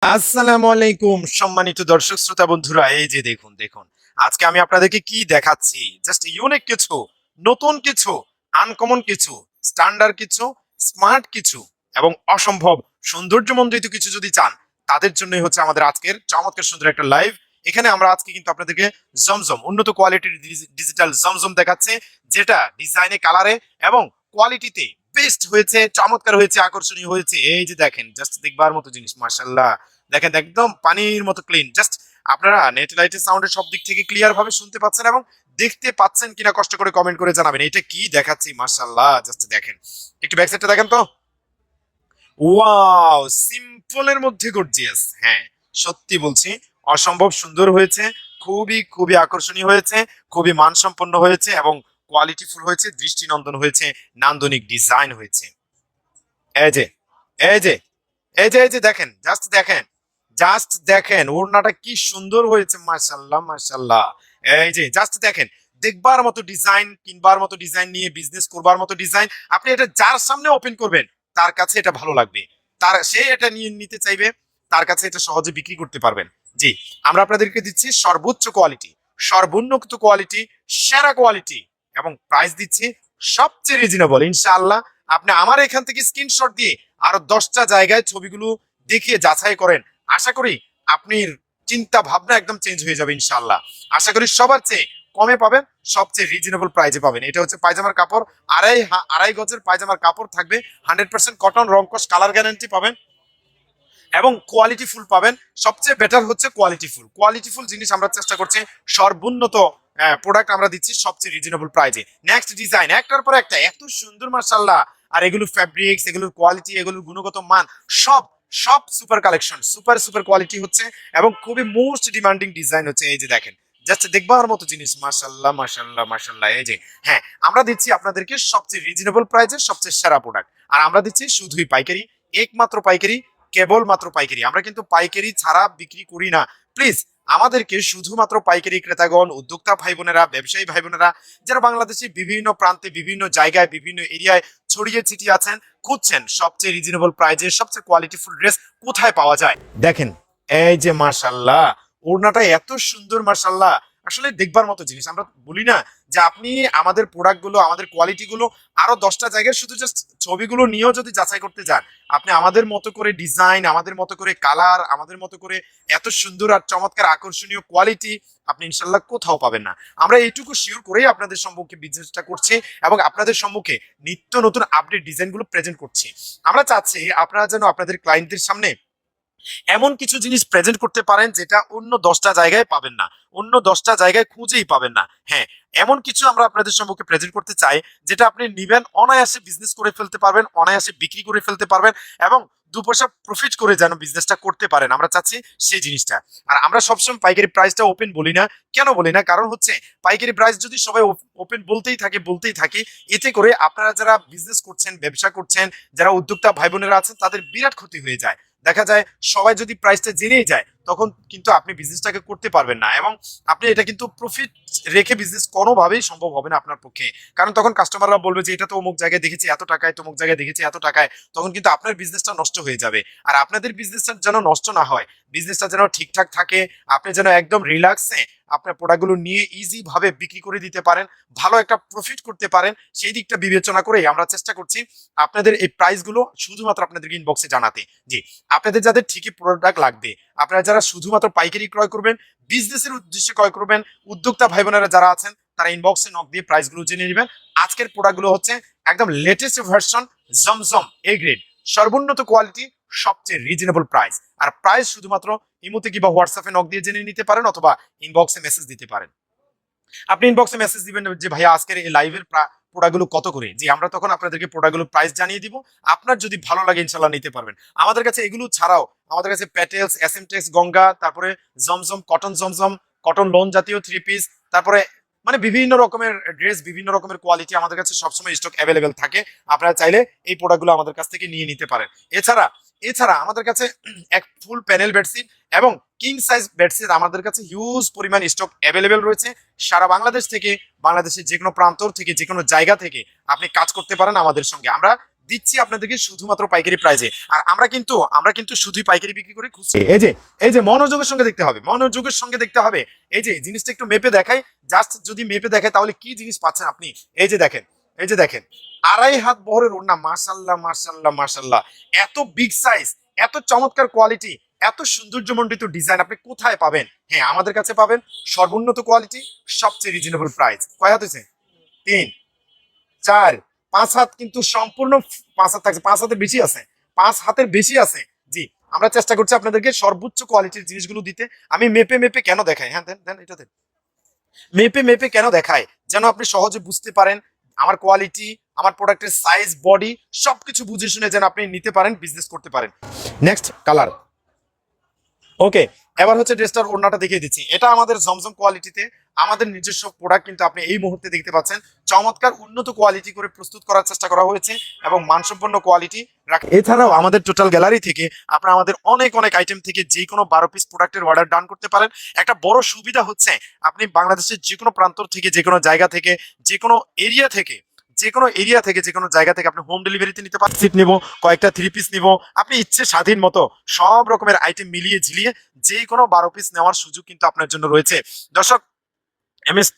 আসসালামু আলাইকুম সম্মানিত দর্শক শ্রোতা বন্ধুরা, এই যে দেখুন দেখুন আজকে আমি আপনাদেরকে কি দেখাচ্ছি। জাস্ট ইউনিক কিছু, নতুন কিছু, আনকমন কিছু, স্ট্যান্ডার্ড কিছু, স্মার্ট কিছু এবং অসম্ভব সৌন্দর্যমণ্ডিত কিছু যদি চান, তাদের জন্যই হচ্ছে আমাদের আজকের চমৎকার সুন্দর একটা লাইভ। এখানে আমরা আজকে কিন্তু আপনাদেরকে জমজম উন্নত কোয়ালিটির ডিজিটাল জমজম দেখাচ্ছে, যেটা ডিজাইনে, কালারে এবং কোয়ালিটিতে বেস্ট হয়েছে, চমৎকার হয়েছে, আকর্ষণীয় হয়েছে। এই যে দেখেন, জাস্ট দেখবার মতো জিনিস, মাশাআল্লাহ। দেখেন একদম পানির মতো ক্লিন। জাস্ট আপনারা নেট লাইটের সাউন্ডের সব দিক থেকে ক্লিয়ার ভাবে শুনতে পাচ্ছেন এবং দেখতে পাচ্ছেন কিনা কষ্ট করে কমেন্ট করে জানাবেন। এটা কি দেখাচ্ছি, মাশাআল্লাহ। জাস্ট দেখেন, একটু ব্যাক সাইডটা দেখেন তো। ওয়াও, সিম্পলের মধ্যে গর্জিয়াস। হ্যাঁ, সত্যি বলছি, অসম্ভব সুন্দর হয়েছে, খুবই খুবই আকর্ষণীয় হয়েছে, খুবই মানসম্পন্ন হয়েছে এবং কোয়ালিটিফুল হয়েছে, দৃষ্টিনন্দন হয়েছে, নান্দনিক ডিজাইন হয়েছে। এই যে এই যে এই যে দেখেন, জাস্ট দেখেন, জাস্ট দেখেন ওড়নাটা কি সুন্দর হয়েছে, মাশাআল্লাহ মাশাআল্লাহ। এই যে জাস্ট দেখেন, দেখবার মতো ডিজাইন, কিনবার মতো ডিজাইন, নিয়ে বিজনেস করবার মতো ডিজাইন। আপনি এটা যার সামনে ওপেন করবেন, তার কাছে এটা ভালো লাগবে, সে এটা নিয়ে নিতে চাইবে, তার কাছে এটা সহজে বিক্রি করতে পারবেন। জি, আমরা আপনাদেরকে দিচ্ছি সর্বোচ্চ কোয়ালিটি, সর্বোন্নত কোয়ালিটি, সেরা কোয়ালিটি এবং প্রাইস দিচ্ছি সবচেয়ে রিজনেবল। ইনশাআল্লাহ আপনি আমার এখান থেকে স্ক্রিনশট দিয়ে আরো 10টা জায়গায় ছবিগুলো দেখিয়ে যাচাই করেন, আশা করি আপনার চিন্তা ভাবনা একদম চেঞ্জ হয়ে যাবে ইনশাআল্লাহ। আশা করি সবার চেয়ে কমে পাবেন, সবচেয়ে রিজনেবল প্রাইসে পাবেন। এটা হচ্ছে পায়জামার কাপড়, আড়াই গজের পায়জামার কাপড় থাকবে, 100% কটন, রংকশ, কালার গ্যারান্টি পাবেন এবং কোয়ালিটি ফুল পাবেন। সবচেয়ে বেটার হচ্ছে কোয়ালিটিফুল, কোয়ালিটিফুল জিনিস আমরা চেষ্টা করছি, সর্বোন্নত প্রোডাক্ট আমরা দিচ্ছি সবচেয়ে রিজনেবল প্রাইজে। নেক্সট ডিজাইন, একটার পর একটা এত সুন্দর, মাশাআল্লাহ। আর এগুলো ফ্যাব্রিক্স, এগুলোর কোয়ালিটি, এগুলোর গুণগত মান, সব সব super collection, super super quality হচ্ছে এবং খুবই মোস্ট ডিমান্ডিং ডিজাইন হচ্ছে। এই যে দেখেন, জাস্ট দেখবার মতো জিনিস, মাশাআল্লাহ মাশাআল্লাহ মাশাআল্লাহ। এই যে হ্যাঁ, আমরা দিচ্ছি আপনাদেরকে সবচেয়ে রিজনেবল প্রাইজে সবচেয়ে সেরা প্রোডাক্ট। আর আমরা দিচ্ছি শুধুই পাইকারি, একমাত্র পাইকারি, কেবলমাত্র পাইকারি। আমরা কিন্তু পাইকারি ছাড়া বিক্রি করি না। প্লিজ আমাদেরকে শুধুমাত্র পাইকারি ক্রেতাগণ, উদ্যোক্তা ভাই বোনেরা, ব্যবসায়ী ভাই বোনেরা, যারা বাংলাদেশে বিভিন্ন প্রান্তে, বিভিন্ন জায়গায়, বিভিন্ন এরিয়ায় ছড়িয়ে ছিটিয়ে আছেন, খুঁজছেন সবচেয়ে রিজনেবল প্রাইজে সবচেয়ে কোয়ালিটিফুল ড্রেস কোথায় পাওয়া যায়, দেখেন এই যে মাশাআল্লাহ, ওড়নাটা এত সুন্দর, মাশাআল্লাহ। আসলে দেখবার মতো জিনিস। আমরা বলি না যে আপনি আমাদের প্রোডাক্ট গুলো, আমাদের কোয়ালিটি গুলো আরো 10টা জায়গায় শুধু জাস্ট ছবিগুলো নিয়েও যদি যাচাই করতে যান, আপনি আমাদের মতো করে ডিজাইন, আমাদের মতো করে কালার, আমাদের মতো করে এত সুন্দর আর চমৎকার আকর্ষণীয় কোয়ালিটি আপনি ইনশাল্লাহ কোথাও পাবেন না। আমরা এইটুকু শিওর করেই আপনাদের সম্মুখে বিজনেসটা করছি এবং আপনাদের সম্মুখে নিত্য নতুন আপডেট ডিজাইনগুলো প্রেজেন্ট করছি। আমরা চাচ্ছি আপনারা যেন আপনাদের ক্লায়েন্টদের সামনে এমন কিছু জিনিস প্রেজেন্ট করতে পারেন যেটা অন্য 10টা জায়গায় পাবেন না, অন্য 10টা জায়গায় খুঁজেই পাবেন না। হ্যাঁ, এমন কিছু আমরা আপনাদের সম্মুখে প্রেজেন্ট করতে চাই যেটা আপনি নিবেন, অনায়াসে বিজনেস করে ফেলতে পারবেন, অনায়াসে বিক্রি করে ফেলতে পারবেন এবং 2 পয়সা প্রফিট করে যেন বিজনেসটা করতে পারেন। আমরা চাচ্ছি সেই জিনিসটা। আর আমরা সবসময় পাইকারি প্রাইসটা ওপেন বলি না। কেন বলি না? কারণ হচ্ছে পাইকারি প্রাইস যদি সবাই ওপেন বলতেই থাকে, এতে করে আপনারা যারা বিজনেস করছেন, ব্যবসা করছেন, যারা উদ্যোক্তা ভাই বোনেরা আছেন, তাদের বিরাট ক্ষতি হয়ে যায়। দেখা যায় সবাই যদি প্রাইসটা জেনেই যায়, তখন কিন্তু আপনি বিজনেসটাকে করতে পারবেন না এবং আপনি এটা কিন্তু প্রফিট রেখে বিজনেস কোনোভাবেই সম্ভব হবে না আপনার পক্ষে। কারণ তখন কাস্টমাররা বলবে যে এটা তো অমুক জায়গায় দেখেছি এত টাকায়, তমুক জায়গায় দেখেছি এত টাকায়, তখন কিন্তু আপনার বিজনেসটা নষ্ট হয়ে যাবে। আর আপনাদের বিজনেসটা যেন নষ্ট না হয়, বিজনেসটা যেন ঠিকঠাক থাকে, আপনি যেন একদম রিল্যাক্সে আপনার প্রোডাক্টগুলো নিয়ে ইজি ভাবে বিক্রি করে দিতে পারেন, ভালো একটা প্রফিট করতে পারেন, সেই দিকটা বিবেচনা করেই আমরা চেষ্টা করছি আপনাদের এই প্রাইসগুলো শুধুমাত্র আপনাদেরকে ইনবক্সে জানাতে। জি, আপনাদের যাদের ঠিকই প্রোডাক্ট লাগবে, আপনারা যারা শুধুমাত্র পাইকারি ক্রয় করবেন, বিজনেসের উদ্দেশ্যে ক্রয় করবেন, উদ্যোক্তা ভাই বোনেরা যারা আছেন, তারা ইনবক্সে নক দিয়ে প্রাইসগুলো জেনে নেবেন। আজকের প্রোডাক্টগুলো হচ্ছে একদম লেটেস্ট ভার্সন, জমজম এ গ্রেড, সর্বোন্নত কোয়ালিটি, সবচেয়ে রিজনেবল প্রাইস। আর প্রাইস শুধুমাত্র ইমোতে কিংবা হোয়াটসঅ্যাপে নক দিয়ে জেনে নিতে পারেন অথবা ইনবক্সে মেসেজ দিতে পারেন। আপনি ইনবক্সে মেসেজ দিবেন যে ভাইয়া আজকের এই লাইভের প্রোডাক্টগুলো কত করে। জি, আমরা তখন আপনাদেরকে প্রোডাক্টগুলো প্রাইস জানিয়ে দিব। আপনার যদি ভালো লাগে ইনশাল্লাহ নিতে পারবেন। আমাদের কাছে এগুলো ছাড়াও আমাদের কাছে প্যাটেলস, এসএমটেক্স, গঙ্গা, তারপরে জমজম, কটন লোন জাতীয় 3 পিস, তারপরে মানে বিভিন্ন রকমের ড্রেস, বিভিন্ন রকমের কোয়ালিটি আমাদের কাছে সবসময় স্টক অ্যাভেলেবেল থাকে। আপনারা চাইলে এই প্রোডাক্টগুলো আমাদের কাছ থেকে নিয়ে নিতে পারেন। এছাড়া এছাড়া আমাদের কাছে এক ফুল প্যানেল বেডশিট এবং কিং সাইজ বেডশিট আমাদের কাছে হিউজ পরিমাণ স্টক অ্যাভেলেবেল রয়েছে। সারা বাংলাদেশ থেকে, বাংলাদেশের যে কোনো প্রান্ত থেকে, যে কোনো জায়গা থেকে আপনি কাজ করতে পারেন আমাদের সঙ্গে। আমরা দিচ্ছি আপনাদেরকে শুধুমাত্র পাইকারি প্রাইজে। আর আমরা কিন্তু শুধুই পাইকারি বিক্রি করে খুচরা। এই যে মনোযোগের সঙ্গে দেখতে হবে, মনোযোগের সঙ্গে দেখতে হবে। এই যে জিনিসটা একটু মেপে দেখাই, জাস্ট যদি মেপে দেখায় তাহলে কি জিনিস পাচ্ছেন আপনি। এই যে দেখেন, এই যে দেখেন, 2.5 হাত বহরের ওড়না, মাশাল্লাহ মাশাল্লাহ মাশাল্লাহ, এত বিগ সাইজ, এত চমৎকার কোয়ালিটি, এত সৌন্দর্যমণ্ডিত ডিজাইন আপনি কোথায় পাবেন? হ্যাঁ, আমাদের কাছে পাবেন সর্বোন্নত কোয়ালিটি, সবচেয়ে রিজনেবল প্রাইস। কয় হাত হয়েছে? 3, 4, 5 হাত, কিন্তু সম্পূর্ণ 5 হাত থাকছে, 5 হাতের বেশি আছে, 5 হাতের বেশি আছে। জি, আমরা চেষ্টা করছি আপনাদেরকে সর্বোচ্চ কোয়ালিটির জিনিসগুলো দিতে। আমি মেপে মেপে কেন দেখাই, হ্যাঁ দেন দেন এটা দেন, মেপে মেপে কেন দেখায়, যেন আপনি সহজে বুঝতে পারেন আমার কোয়ালিটি, আমার প্রোডাক্টের সাইজ, বডি সবকিছু বুঝে শুনে যেন আপনি নিতে পারেন, বিজনেস করতে পারেন। Next colour. ওকে, এবার হচ্ছে ড্রেসটার ওড়নাটা দেখিয়ে দিচ্ছি। এটা আমাদের জমজম কোয়ালিটিতে আমাদের নিজস্ব প্রোডাক্ট, কিন্তু আপনি এই মুহূর্তে দেখতে পাচ্ছেন চমৎকার উন্নত কোয়ালিটি করে প্রস্তুত করার চেষ্টা করা হয়েছে এবং মানসম্পন্ন কোয়ালিটি রাখে। এছাড়াও আমাদের টোটাল গ্যালারি থেকে আপনারা আমাদের অনেক অনেক আইটেম থেকে যে কোনো 12 পিস প্রোডাক্টের অর্ডার ডান করতে পারেন। একটা বড় সুবিধা হচ্ছে আপনি বাংলাদেশের যে কোনো প্রান্তর থেকে, যে কোনো জায়গা থেকে, যে কোনো এরিয়া থেকে, যে কোনো জায়গা থেকে আপনি হোম ডেলিভারিতে নিতে পারেন। সিট নিব, কয়েকটা 3 পিস নিব, আপনি ইচ্ছে স্বাধীন মতো সব রকমের আইটেম মিলিয়ে ঝিলিয়ে যে কোনো 12 পিস নেওয়ার সুযোগ কিন্তু আপনার জন্য রয়েছে। দর্শক, এম এস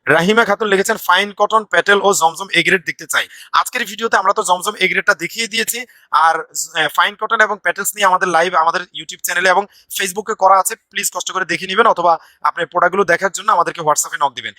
রাহিমা খাতুন লিখেছেন ফাইন কটন, প্যাটেল ও জমজম এ গ্রেড দেখতে চাই। আজকের ভিডিওতে আমরা তো জমজম এ গ্রেডটা দেখিয়ে দিয়েছি, আর ফাইন কটন এবং প্যাটেলস নিয়ে আমাদের লাইভ আমাদের ইউটিউব চ্যানেলে এবং ফেসবুকে করা আছে। প্লিজ কষ্ট করে দেখে নেবেন, অথবা আপনি প্রোডাক্টগুলো দেখার জন্য আমাদেরকে হোয়াটসঅ্যাপে নক দিবেন।